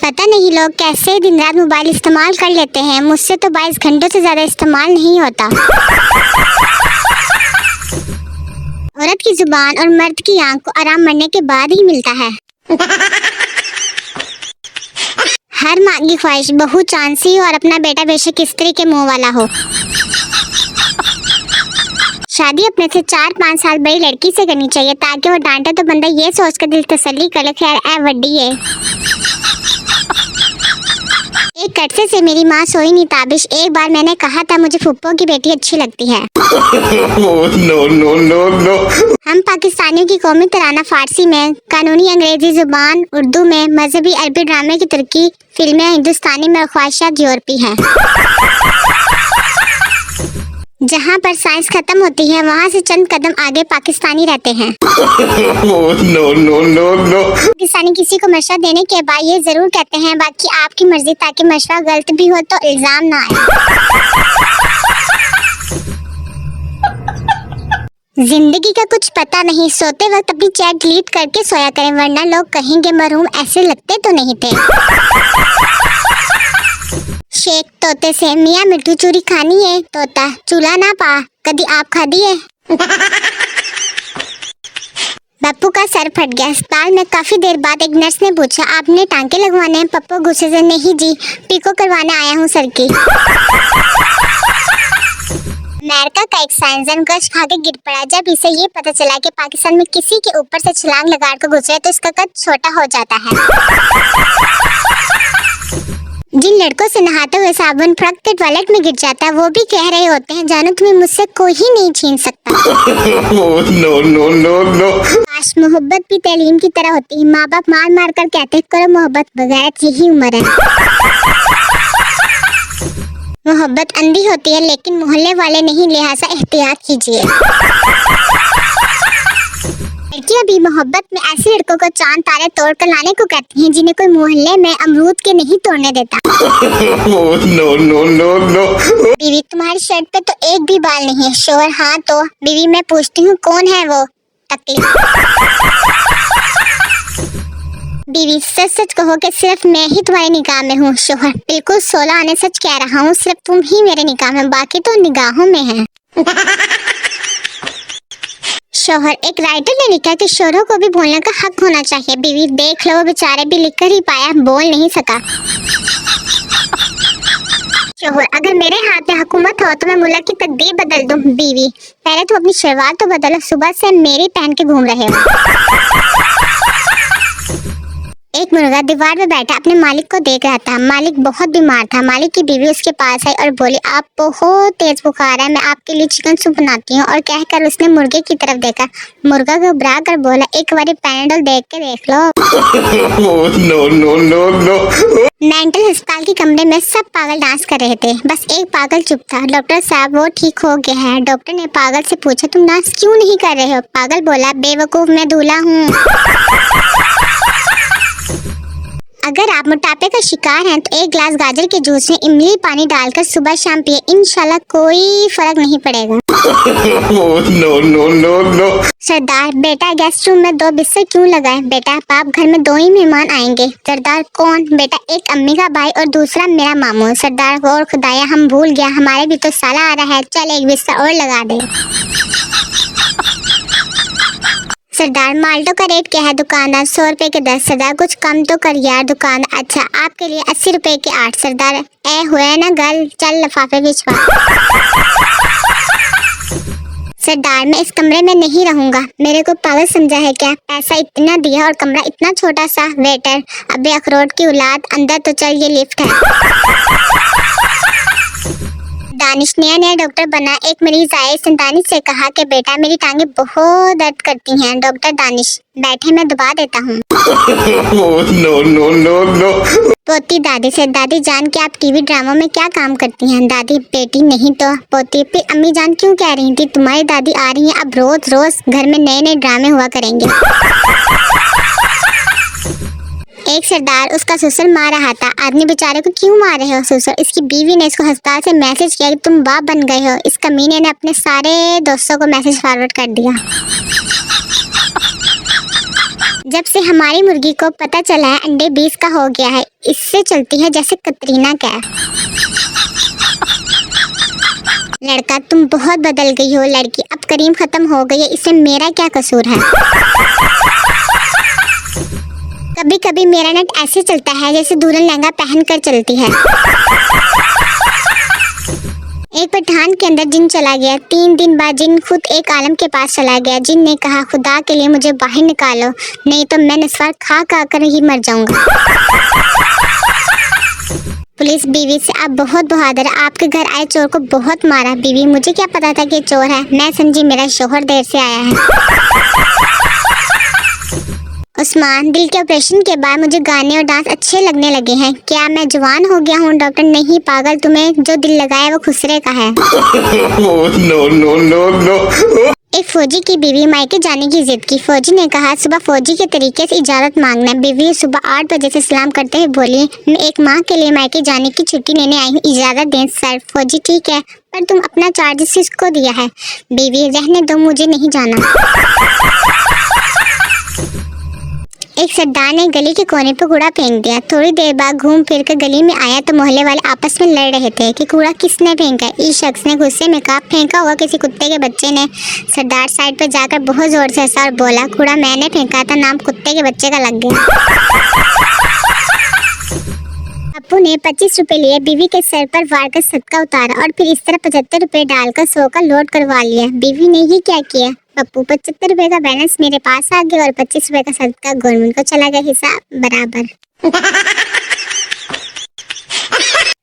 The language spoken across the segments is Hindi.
पता नहीं लोग कैसे दिन रात मोबाइल इस्तेमाल कर लेते हैं। मुझसे तो 22 घंटों से ज्यादा इस्तेमाल नहीं होता। औरत की जुबान और मर्द की आंख को आराम मरने के बाद ही मिलता है। हर माँ की ख्वाहिश बहू चांसी और अपना बेटा बेशक स्त्री के मुंह वाला हो। शादी अपने से 4-5 साल बड़ी लड़की से करनी चाहिए ताकि वो डांटे तो बंदा ये सोच कर दिल तसल्ली करे, खैर ऐ वड्डी है। एक कटसे से मेरी माँ सोई नहीं ताबिश। एक बार मैंने कहा था मुझे फुप्पो की बेटी अच्छी लगती है। No no no no. हम पाकिस्तानियों की कौमी तराना फारसी में, कानूनी अंग्रेजी जुबान उर्दू में, मजहबी अरबी ड्रामे की तुर्की फिल्में हिंदुस्तानी में, ख्वाहिशात यूरोपी हैं। जहाँ पर साइंस खत्म होती है वहाँ से चंद कदम आगे पाकिस्तानी रहते हैं। No no no no. Pakistani किसी को मशवरा देने के बाद ये जरूर कहते हैं बाकी आपकी मर्जी, ताकि मशवरा गलत भी हो तो इल्जाम ना आए। जिंदगी का कुछ पता नहीं, सोते वक्त अपनी चैट डिलीट करके सोया करें वरना लोग कहेंगे मरहूम ऐसे लगते तो नहीं थे। शेख तोते से मियाँ मिट्टू चूरी खानी है, तोता चूल्हा ना पा कभी आप खा दिए। पप्पू का सर फट गया। अस्पताल में काफी देर बाद एक नर्स ने पूछा आपने टांके लगवाने हैं? पप्पू गुस्से से नहीं जी, पीको करवाने आया हूँ सर की। अमेरिका का एक साइंसदान गश खा के गिर पड़ा। जब इसे ये पता चला कि पाकिस्तान में किसी के ऊपर से छलांग लगा कर गुजरे तो इसका कद छोटा हो जाता है। जिन लड़कों से नहाते हुए साबुन फड़क के टॉयलेट में गिर जाता है वो भी कह रहे होते हैं जानो तुम्हें मुझसे कोई ही नहीं छीन सकता। No no no no. काश मोहब्बत भी तालीम की तरह होती है। माँ बाप मार मार कर कहते करो मोहब्बत, बगैर यही उम्र है। मोहब्बत अंधी होती है लेकिन मोहल्ले वाले नहीं, लिहाजा एहतियात कीजिए। लड़कियां भी मोहब्बत में ऐसे लड़कों को चांद तारे तोड़ कर लाने को कहती हैं जिन्हें कोई मोहल्ले में अमरूद के नहीं तोड़ने देता। No no no no. बीवी तुम्हारी शर्ट पे तो एक भी बाल नहीं है। शोहर हाँ तो बीवी मैं पूछती हूँ कौन है वो तकलीफ। बीवी सच सच कहो कि सिर्फ मैं ही तुम्हारी निगाह में हूँ। शोहर बिल्कुल 16 आने सच कह रहा हूँ, सिर्फ तुम ही मेरे निगाह में, बाकी तो निगाहों में है। शोहर एक राइटर ने लिखा कि शोहरों को भी बोलने का हक होना चाहिए। बीवी देख लो वो बेचारे भी लिख कर ही पाया, बोल नहीं सका। शोहर अगर मेरे हाथ में हुकूमत हो तो मैं मुल्क की तकदीर बदल दूं। बीवी पहले तुम अपनी शलवार तो बदलो, सुबह से मेरी पहन के घूम रहे हो। एक मुर्गा दीवार में बैठा अपने मालिक को देख रहा था। मालिक बहुत बीमार था। मालिक की बीवी उसके पास आई और बोली आप बहुत तेज बुखार है, मैं आपके लिए चिकन सूप बनाती हूँ। और कहकर उसने मुर्गे की तरफ देखा। मुर्गा घबरा कर बोला एक बारी पैनाडोल देख के देख लो। No no no no. Mental अस्पताल के कमरे में सब पागल डांस कर रहे थे, बस एक पागल चुप था। डॉक्टर साहब वो ठीक हो गया है। डॉक्टर ने पागल से पूछा तुम डांस क्यों नहीं कर रहे हो? पागल बोला बेवकूफ मैं दूल्हा हूँ। अगर आप मोटापे का शिकार हैं तो एक गिलास गाजर के जूस में इमली पानी डालकर सुबह शाम पिए, इंशाल्लाह कोई फर्क नहीं पड़ेगा। No no no no. सरदार बेटा गेस्ट रूम में 2 बिस्तर क्यों लगाए? बेटा पाप घर में 2 ही मेहमान आएंगे। सरदार कौन? बेटा एक अम्मी का भाई और दूसरा मेरा मामू। सरदार और खुदाया हम भूल गया, हमारे भी तो साला आ रहा है, चल एक बिस्तर और लगा दे। सरदार माल्टो का रेट क्या है? दुकानदार 100 रुपए के 10। सरदार कुछ कम तो कर यार। दुकानदार अच्छा आपके लिए 80 रुपए के 8। सरदार ए हुए ना गल, चल लिफाफे भिजवा। सरदार मैं इस कमरे में नहीं रहूंगा, मेरे को पागल समझा है क्या? पैसा इतना दिया और कमरा इतना छोटा सा। वेटर अबे अखरोट की औलाद, अंदर तो चल, ये लिफ्ट है। दानिश नया डॉक्टर बना। एक मरीज आए, इसने दानिश से कहा कि बेटा मेरी टांगे बहुत दर्द करती हैं। डॉक्टर दानिश बैठे मैं दबा देता हूँ। No no no no. पोती दादी से दादी जान के आप टीवी ड्रामों में क्या काम करती हैं? दादी बेटी नहीं तो पोती। फिर अम्मी जान क्यों कह रही थी तुम्हारी दादी आ रही है, अब रोज रोज घर में नए नए ड्रामे हुआ करेंगे। एक सरदार उसका ससुर मार रहा था। आदमी बेचारे को क्यों मार रहे हो ससुर? इसकी बीवी ने इसको अस्पताल से मैसेज किया कि तुम बाप बन गए हो। इस कमीने ने अपने सारे दोस्तों को मैसेज फॉरवर्ड कर दिया। जब से हमारी मुर्गी को पता चला है अंडे 20 का हो गया है, इससे चलती है जैसे कतरीना कैफ। लड़का तुम बहुत बदल गई हो। लड़की अब करीम खत्म हो गई है, इसमें मेरा क्या कसूर है। कभी कभी मेरा नेट ऐसे चलता है जैसे दुल्हन लहंगा पहन कर चलती है। एक पठान के अंदर जिन चला गया। 3 दिन बाद जिन खुद एक आलम के पास चला गया। जिन ने कहा खुदा के लिए मुझे बाहर निकालो, नहीं तो मैं नस्वार खा खा कर ही मर जाऊंगा। पुलिस बीवी से आप बहुत बहादुर है, आपके घर आए चोर को बहुत मारा। बीवी मुझे क्या पता था कि चोर है, मैं समझी मेरा शोहर देर से आया है। उस्मान दिल के ऑपरेशन के बाद मुझे गाने और डांस अच्छे लगने लगे हैं। क्या मैं जवान हो गया हूँ? डॉक्टर नहीं पागल, तुम्हें जो दिल लगाया वो खुसरे का है। No, no, no, no. एक फौजी की बीवी मायके जाने की जिद की। फौजी ने कहा सुबह फौजी के तरीके से इजाजत मांगना। बीवी सुबह 8 बजे से सलाम करते हुए बोली, मैं एक माह के लिए मायके जाने की छुट्टी लेने आई हूँ, इजाजत दें सर। फौजी ठीक है, पर तुम अपना चार्जेस किसको दिया है? बीवी रहने दो, मुझे नहीं जाना। एक सरदार ने गली के कोने पर कूड़ा फेंक दिया। थोड़ी देर बाद घूम फिर कर गली में आया तो मोहल्ले वाले आपस में लड़ रहे थे कि कूड़ा किसने फेंका। इस शख्स ने गुस्से में कहा फेंका हुआ किसी कुत्ते के बच्चे ने। सरदार साइड पर जाकर बहुत जोर से हंसा और बोला कूड़ा मैंने फेंका था, नाम कुत्ते के बच्चे का लग गया। अप्पू ने 25 रुपए लिए, बीवी के सर पर वार कर सदका उतारा और फिर इस तरह 75 रुपए डालकर 100 का लोड करवा लिया। बीवी ने ये क्या किया? पप्पू 75 रुपए का बैलेंस मेरे पास आ गया और 25 रुपए का सदका गवर्नमेंट को चला गया, हिसाब बराबर।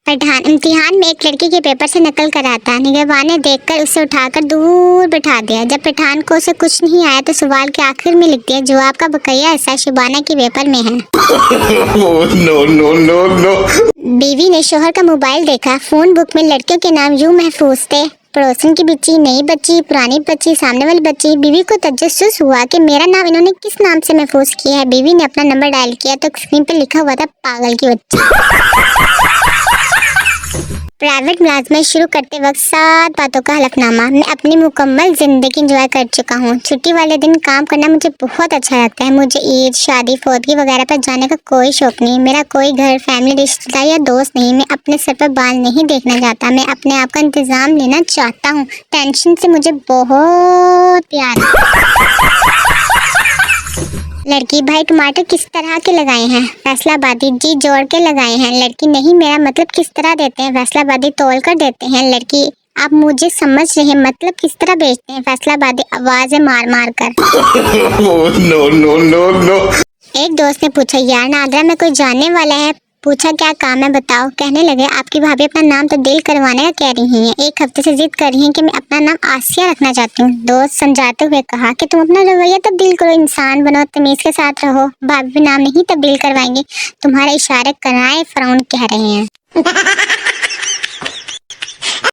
पठान इम्तिहान में एक लड़की के पेपर से नकल कराता। निगहबान ने देखकर उसे उठाकर दूर बैठा दिया। जब पठान को उसे कुछ नहीं आया तो सवाल के आखिर में लिख दिया जवाब का बकाया हिस्सा शुबाना के पेपर में है। No, no, no, no. बीवी ने शोहर का मोबाइल देखा। फोन बुक में लड़कियों के नाम यूं महफूज थे, पड़ोसन की बच्ची, नई बच्ची, पुरानी बच्ची, सामने वाली बच्ची। बीवी को तजस्सुस हुआ कि मेरा नाम इन्होंने किस नाम से महफूज किया है। बीवी ने अपना नंबर डायल किया तो स्क्रीन पर लिखा हुआ था पागल की बच्ची। प्राइवेट मुलाजमत शुरू करते वक्त 7 बातों का हलफनामा। मैं अपनी मुकम्मल जिंदगी एंजॉय कर चुका हूँ। छुट्टी वाले दिन काम करना मुझे बहुत अच्छा लगता है। मुझे ईद, शादी, फौतगी वगैरह पर जाने का कोई शौक नहीं। मेरा कोई घर, फैमिली, रिश्तेदार या दोस्त नहीं। मैं अपने सर पर बाल नहीं देखना चाहता। मैं अपने आप का इंतजाम लेना चाहता हूँ। टेंशन से मुझे बहुत प्यार है। लड़की भाई टमाटर किस तरह के लगाए हैं? फैसलाबादी जी जोड़ के लगाए हैं। लड़की नहीं, मेरा मतलब किस तरह देते हैं? फैसलाबादी तोल कर देते हैं। लड़की आप मुझे समझ रहे हैं, मतलब किस तरह बेचते हैं? फैसलाबादी आवाजें मार मार कर। No, no, no, no. एक दोस्त ने पूछा यार नादरा में कोई जानने वाला है? पूछा क्या काम है बताओ। कहने लगे आपकी भाभी अपना नाम तब्दील करवाने का कह रही हैं। 1 हफ्ते से जिद कर रही हैं कि मैं अपना नाम आसिया रखना चाहती हूँ। दोस्त समझाते हुए कहा कि तुम अपना रवैया तब्दील करो, इंसान बनो, तमीज के साथ रहो। भाभी नाम नहीं तब्दील करवाएंगे, तुम्हारे इशारे कराए फरौन कह रहे हैं।